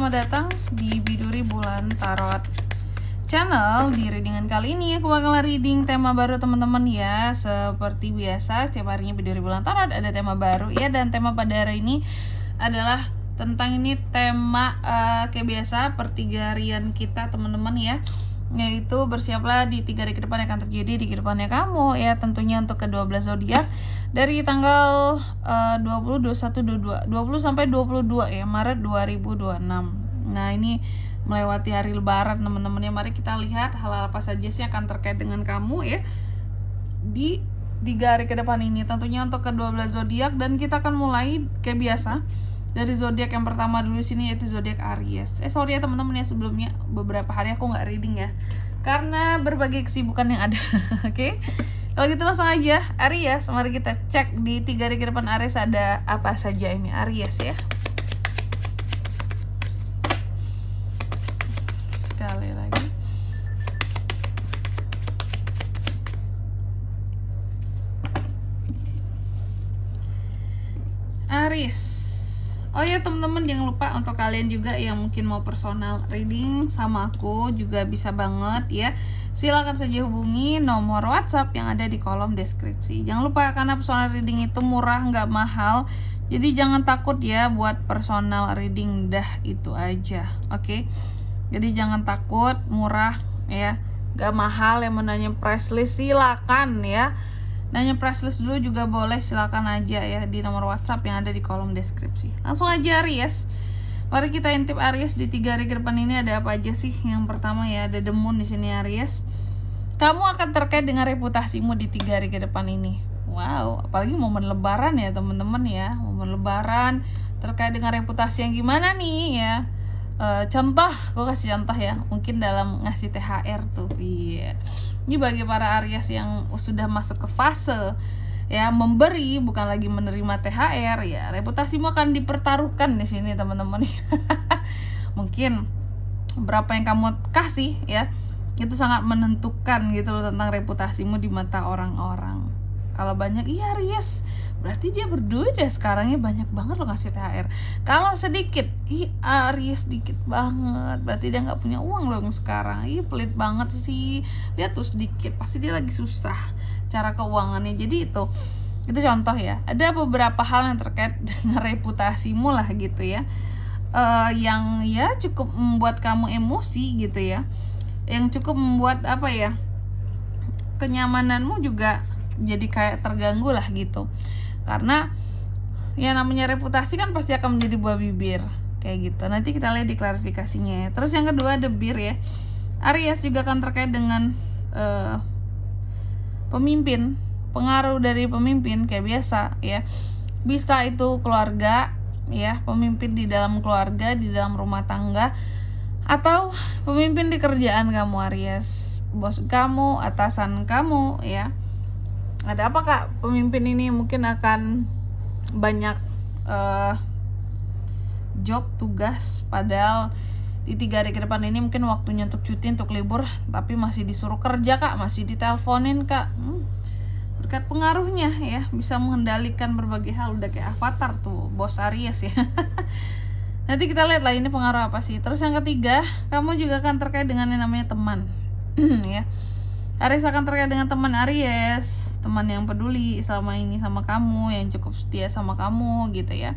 selamat datang di Biduri Bulan Tarot Channel. Di readingan kali ini aku bakal reading tema baru teman-teman ya. Seperti biasa setiap harinya Biduri Bulan Tarot ada tema baru ya. Dan tema pada hari ini adalah tentang ini tema kayak biasa per 3 harian kita teman-teman ya, yaitu bersiaplah di 3 hari ke depan yang akan terjadi di kehidupannya kamu ya, tentunya untuk ke-12 zodiak dari tanggal 20, 21, 22, 20 sampai 22 ya Maret 2026. Nah, ini melewati hari lebaran teman-teman ya. Mari kita lihat hal-hal apa saja sih akan terkait dengan kamu ya di 3 hari ke depan ini, tentunya untuk ke-12 zodiak. Dan kita akan mulai kayak biasa dari zodiak yang pertama dulu sini, yaitu zodiak Aries. Sorry ya teman-teman ya, sebelumnya beberapa hari aku nggak reading ya karena berbagai kesibukan yang ada. Oke. Kalau gitu langsung aja Aries, mari kita cek di 3 hari ke depan Aries ada apa saja ini Aries ya. Sekali lagi. Aries. Oh ya teman-teman, jangan lupa untuk kalian juga yang mungkin mau personal reading sama aku juga bisa banget ya. Silakan saja hubungi nomor WhatsApp yang ada di kolom deskripsi. Jangan lupa karena personal reading itu murah, nggak mahal. Jadi jangan takut ya buat personal reading, dah itu aja. Oke. Jadi jangan takut, murah ya, nggak mahal. Yang menanya price list silakan ya. Nanya price list dulu juga boleh, silakan aja ya di nomor WhatsApp yang ada di kolom deskripsi. Langsung aja Aries. Mari kita intip Aries di 3 hari ke depan ini ada apa aja sih? Yang pertama ya ada The Moon di sini Aries. Kamu akan terkait dengan reputasimu di 3 hari ke depan ini. Wow, apalagi momen lebaran ya teman-teman ya. Momen lebaran terkait dengan reputasi yang gimana nih ya. Contoh, gue kasih contoh ya, mungkin dalam ngasih THR tuh. Iya. Ini bagi para Aries yang sudah masuk ke fase ya memberi, bukan lagi menerima THR ya, reputasimu akan dipertaruhkan di sini teman-teman. Mungkin berapa yang kamu kasih ya, itu sangat menentukan gitu loh tentang reputasimu di mata orang-orang. Kalau banyak, iya Aries, berarti dia berduit ya sekarangnya, banyak banget lo ngasih THR. Kalau sedikit, Aries sedikit banget, berarti dia nggak punya uang loh sekarang. Pelit banget sih, dia tuh sedikit, pasti dia lagi susah cara keuangannya. Jadi itu contoh ya. Ada beberapa hal yang terkait dengan reputasimu lah gitu ya, yang ya cukup membuat kamu emosi gitu ya, yang cukup membuat apa ya, kenyamananmu juga jadi kayak terganggu lah gitu. Karena ya namanya reputasi kan pasti akan menjadi buah bibir kayak gitu. Nanti kita lihat di klarifikasinya ya. Terus yang kedua ada bir ya. Aries juga akan terkait dengan pemimpin, pengaruh dari pemimpin kayak biasa ya. Bisa itu keluarga ya, pemimpin di dalam keluarga, di dalam rumah tangga, atau pemimpin di kerjaan kamu Aries, bos kamu, atasan kamu ya. Ada apa kak? Pemimpin ini mungkin akan banyak job, tugas, padahal di 3 hari ke depan ini mungkin waktunya untuk cuti, untuk libur, tapi masih disuruh kerja kak, masih diteleponin kak. Berkat pengaruhnya ya, bisa mengendalikan berbagai hal, udah kayak avatar tuh bos Aries ya. Nanti kita lihat lah ini pengaruh apa sih. Terus yang ketiga, kamu juga akan terkait dengan yang namanya teman. Ya. Aries akan terkait dengan teman Aries, teman yang peduli selama ini sama kamu, yang cukup setia sama kamu gitu ya.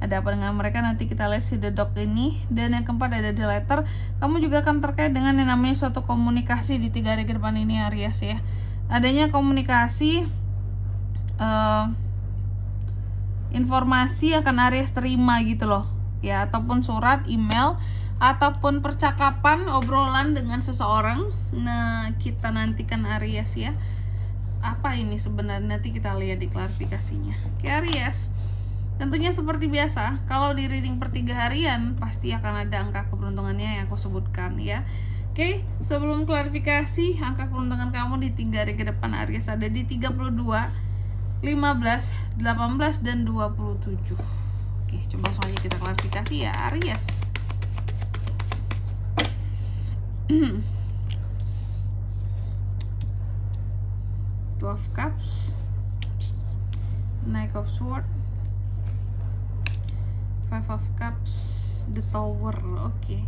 Ada apa dengan mereka, nanti kita lihat si The Dog ini. Dan yang keempat ada The Letter. Kamu juga akan terkait dengan yang namanya suatu komunikasi di 3 hari ke depan ini Aries ya. Adanya komunikasi, informasi akan Aries terima gitu loh ya, ataupun surat, email, ataupun percakapan, obrolan dengan seseorang. Nah, kita nantikan Aries ya. Apa ini sebenarnya, nanti kita lihat di klarifikasinya. Oke Aries, tentunya seperti biasa, kalau di reading per 3 harian pasti akan ada angka keberuntungannya yang aku sebutkan ya. Oke, sebelum klarifikasi, angka keberuntungan kamu di 3 hari ke depan Aries ada di 32, 15, 18, dan 27. Oke, coba langsung aja kita klarifikasi ya Aries. 12 cups, Knight of Swords, 5 of Cups, The Tower. Oke.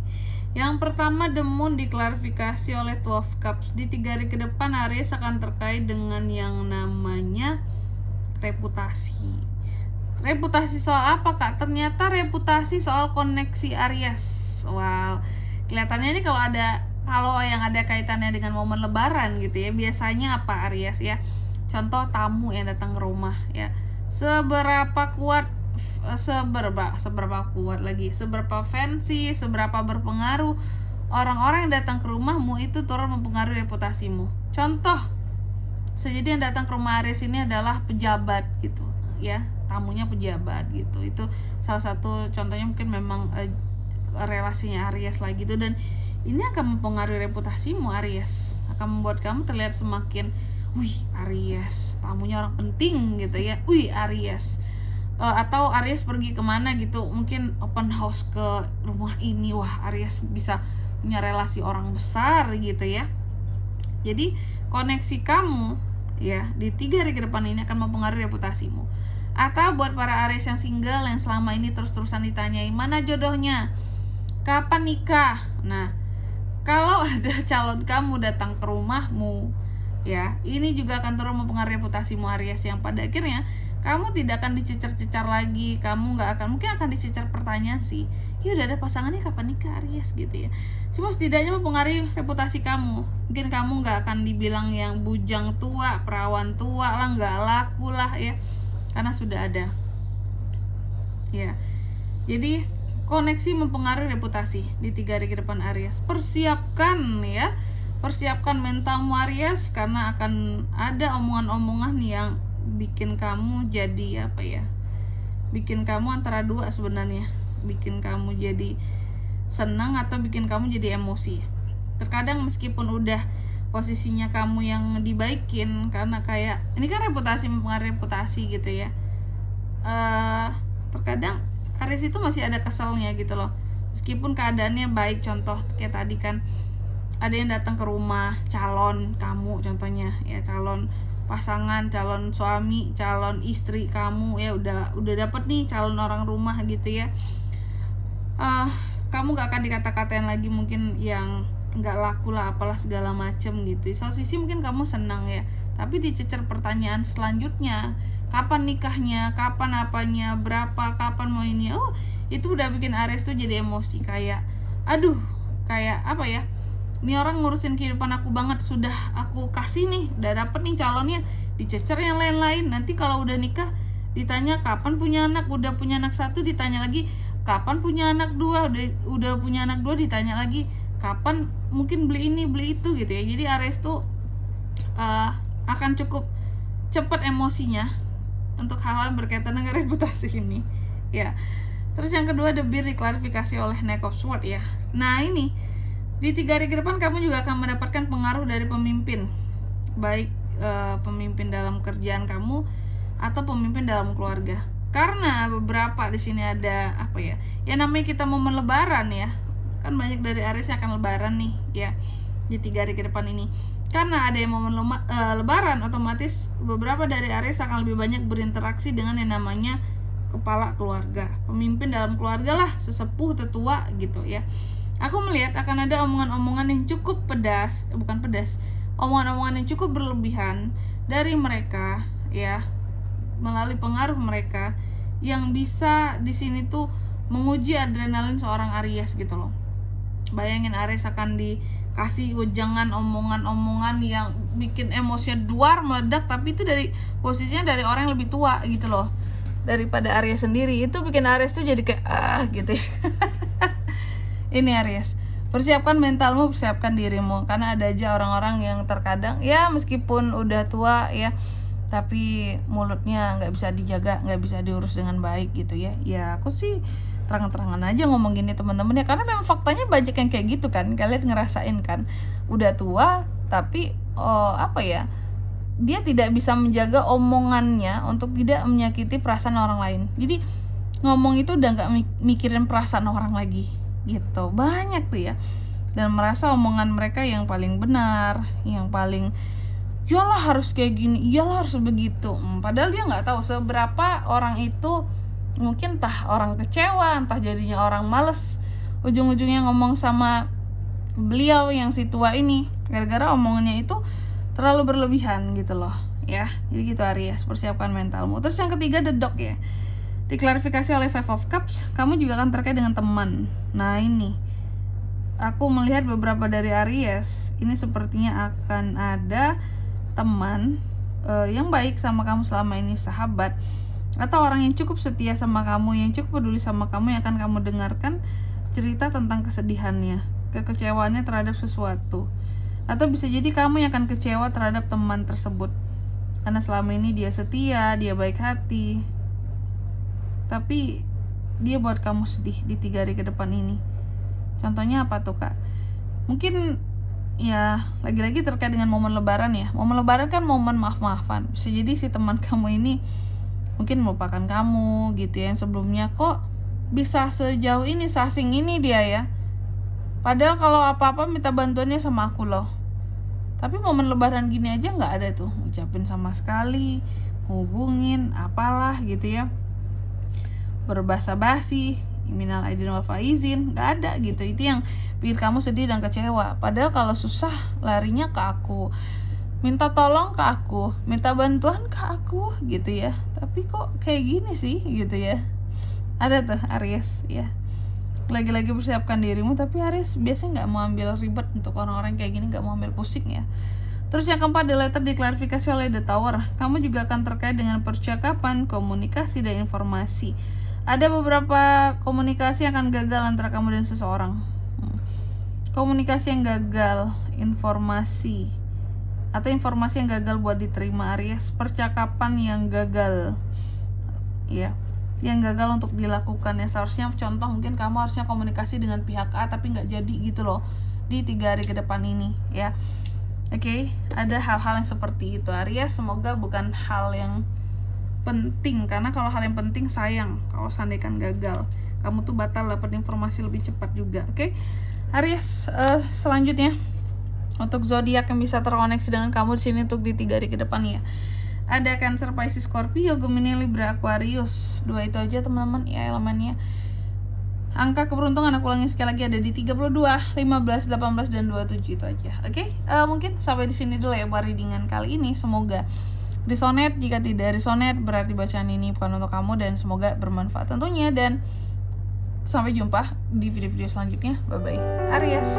Yang pertama, The Moon diklarifikasi oleh 12 Cups. Di 3 hari ke depan Aries akan terkait dengan yang namanya reputasi. Reputasi soal apa, Kak? Ternyata reputasi soal koneksi Aries. Wow. Kelihatannya ini kalau yang ada kaitannya dengan momen lebaran gitu ya. Biasanya apa, Aries ya? Contoh tamu yang datang ke rumah ya. Seberapa fancy, seberapa berpengaruh orang-orang yang datang ke rumahmu itu turut mempengaruhi reputasimu. Contoh, bisa jadi yang datang ke rumah Aries ini adalah pejabat gitu ya, tamunya pejabat gitu. Itu salah satu contohnya, mungkin memang relasinya Aries lagi gitu, dan ini akan mempengaruhi reputasimu Aries, akan membuat kamu terlihat semakin Aries, tamunya orang penting gitu ya. Aries. Atau Aries pergi kemana gitu, mungkin open house ke rumah ini, Aries bisa punya relasi orang besar gitu ya. Jadi koneksi kamu ya di 3 hari ke depan ini akan mempengaruhi reputasimu. Atau buat para Aries yang single, yang selama ini terus-terusan ditanyai mana jodohnya, kapan nikah. Nah, kalau ada calon kamu datang ke rumahmu ya, ini juga akan turut mempengaruhi reputasimu Aries, yang pada akhirnya kamu tidak akan dicecar-cecar lagi. Kamu mungkin akan dicecar pertanyaan sih, udah ada pasangannya kapan nikah Aries gitu ya. Cuma setidaknya mempengaruhi reputasi kamu. Mungkin kamu nggak akan dibilang yang bujang tua, perawan tua lah, nggak laku lah ya, karena sudah ada ya. Jadi koneksi mempengaruhi reputasi di 3 hari ke depan Aries. Persiapkan mentalmu Aries, karena akan ada omongan-omongan yang bikin kamu jadi bikin kamu antara dua sebenarnya, bikin kamu jadi senang atau bikin kamu jadi emosi. Terkadang meskipun udah posisinya kamu yang dibaikin, karena kayak ini kan reputasi mempengaruhi reputasi gitu ya, terkadang Aries itu masih ada keselnya gitu loh, meskipun keadaannya baik. Contoh kayak tadi kan, ada yang datang ke rumah calon kamu, contohnya ya, calon pasangan, calon suami, calon istri kamu ya, udah dapet nih calon orang rumah gitu ya. Kamu gak akan dikata-katain lagi mungkin yang nggak laku lah, apalah segala macem gitu. So sisi mungkin kamu senang ya, tapi dicecer pertanyaan selanjutnya, kapan nikahnya, kapan apanya, berapa, kapan mau ini. Itu udah bikin Aries tuh jadi emosi, kayak kayak apa ya, ini orang ngurusin kehidupan aku banget, sudah aku kasih nih, udah dapet nih calonnya, dicecer yang lain-lain. Nanti kalau udah nikah ditanya kapan punya anak, udah punya anak 1 ditanya lagi kapan punya anak 2, udah punya anak 2 ditanya lagi kapan mungkin beli ini beli itu gitu ya. Jadi Aries tuh akan cukup cepat emosinya untuk hal-hal berkaitan dengan reputasi ini ya. Terus yang kedua, The Bear diklarifikasi oleh Knight of Swords ya. Nah ini di 3 hari ke depan kamu juga akan mendapatkan pengaruh dari pemimpin, baik pemimpin dalam kerjaan kamu atau pemimpin dalam keluarga. Karena beberapa di sini ada ya namanya kita momen lebaran ya, kan banyak dari Aries yang akan lebaran nih ya di 3 hari ke depan ini. Karena ada yang momen lebaran, otomatis beberapa dari Aries akan lebih banyak berinteraksi dengan yang namanya kepala keluarga, pemimpin dalam keluarga lah, sesepuh, tetua gitu ya. Aku melihat akan ada omongan-omongan yang cukup omongan-omongan yang cukup berlebihan dari mereka ya, melalui pengaruh mereka yang bisa di sini tuh menguji adrenalin seorang Aries gitu loh. Bayangin Aries akan dikasih wejangan omongan-omongan yang bikin emosinya duar meledak, tapi itu dari posisinya dari orang yang lebih tua gitu loh daripada Aries sendiri. Itu bikin Aries tuh jadi kayak gitu ya. Ini Aries, persiapkan mentalmu, persiapkan dirimu, karena ada aja orang-orang yang terkadang ya meskipun udah tua ya, tapi mulutnya nggak bisa dijaga, nggak bisa diurus dengan baik gitu ya. Ya aku sih terang-terangan aja ngomong gini teman-teman ya, karena memang faktanya banyak yang kayak gitu kan. Kalian ngerasain kan, udah tua tapi dia tidak bisa menjaga omongannya untuk tidak menyakiti perasaan orang lain. Jadi ngomong itu udah nggak mikirin perasaan orang lagi gitu. Banyak tuh ya, dan merasa omongan mereka yang paling benar, yang paling iyalah harus kayak gini, iyalah harus begitu. Padahal dia nggak tahu seberapa orang itu mungkin entah orang kecewa, entah jadinya orang males ujung-ujungnya ngomong sama beliau yang si tua ini, gara-gara omongannya itu terlalu berlebihan gitu loh ya. Jadi gitu Aries, persiapkan mentalmu. Terus yang ketiga The Dog ya, diklarifikasi oleh Five of Cups, kamu juga akan terkait dengan teman. Nah ini aku melihat beberapa dari Aries ini sepertinya akan ada teman yang baik sama kamu selama ini, sahabat, atau orang yang cukup setia sama kamu, yang cukup peduli sama kamu, yang akan kamu dengarkan cerita tentang kesedihannya, kekecewaannya terhadap sesuatu. Atau bisa jadi kamu yang akan kecewa terhadap teman tersebut, karena selama ini dia setia, dia baik hati, tapi dia buat kamu sedih di 3 hari ke depan ini. Contohnya apa tuh Kak? Mungkin ya lagi-lagi terkait dengan momen lebaran ya. Momen lebaran kan momen maaf-maafan. Bisa jadi si teman kamu ini mungkin melupakan kamu gitu ya, yang sebelumnya kok bisa sejauh ini, seasing ini dia ya. Padahal kalau apa-apa minta bantuannya sama aku loh. Tapi momen lebaran gini aja nggak ada tuh ngucapin sama sekali, ngubungin apalah gitu ya, berbahasa basi, minal aidin wal faizin, nggak ada gitu. Itu yang bikin kamu sedih dan kecewa. Padahal kalau susah larinya ke aku, minta tolong ke aku, minta bantuan ke aku gitu ya. Tapi kok kayak gini sih gitu ya. Ada tuh Aries ya, lagi-lagi persiapkan dirimu. Tapi Aries biasanya nggak mau ambil ribet untuk orang-orang kayak gini, nggak mau ambil pusing ya. Terus yang keempat, The Letter, diklarifikasi oleh The Tower, kamu juga akan terkait dengan percakapan, komunikasi, dan informasi. Ada beberapa komunikasi yang akan gagal antara kamu dan seseorang. Komunikasi yang gagal, informasi, atau informasi yang gagal buat diterima Aries, percakapan yang gagal ya, yang gagal untuk dilakukan ya. Seharusnya contoh mungkin kamu harusnya komunikasi dengan pihak A tapi nggak jadi gitu loh di 3 hari ke depan ini ya. Oke, ada hal-hal yang seperti itu Aries. Semoga bukan hal yang penting, karena kalau hal yang penting sayang kalau seandainya gagal, kamu tuh batal dapat informasi lebih cepat juga. Oke Aries, selanjutnya untuk zodiak yang bisa terkoneksi dengan kamu di sini untuk di 3 hari ke depan ya. Ada Cancer, Pisces, Scorpio, Gemini, Libra, Aquarius. 2 itu aja teman-teman ya elemennya. Angka keberuntungan aku ulangi sekali lagi, ada di 32, 15, 18 dan 27 itu aja. Oke, mungkin sampai di sini dulu ya buat readingan kali ini. Semoga resonate. Jika tidak resonate berarti bacaan ini bukan untuk kamu, dan semoga bermanfaat tentunya. Dan sampai jumpa di video-video selanjutnya. Bye bye Aries.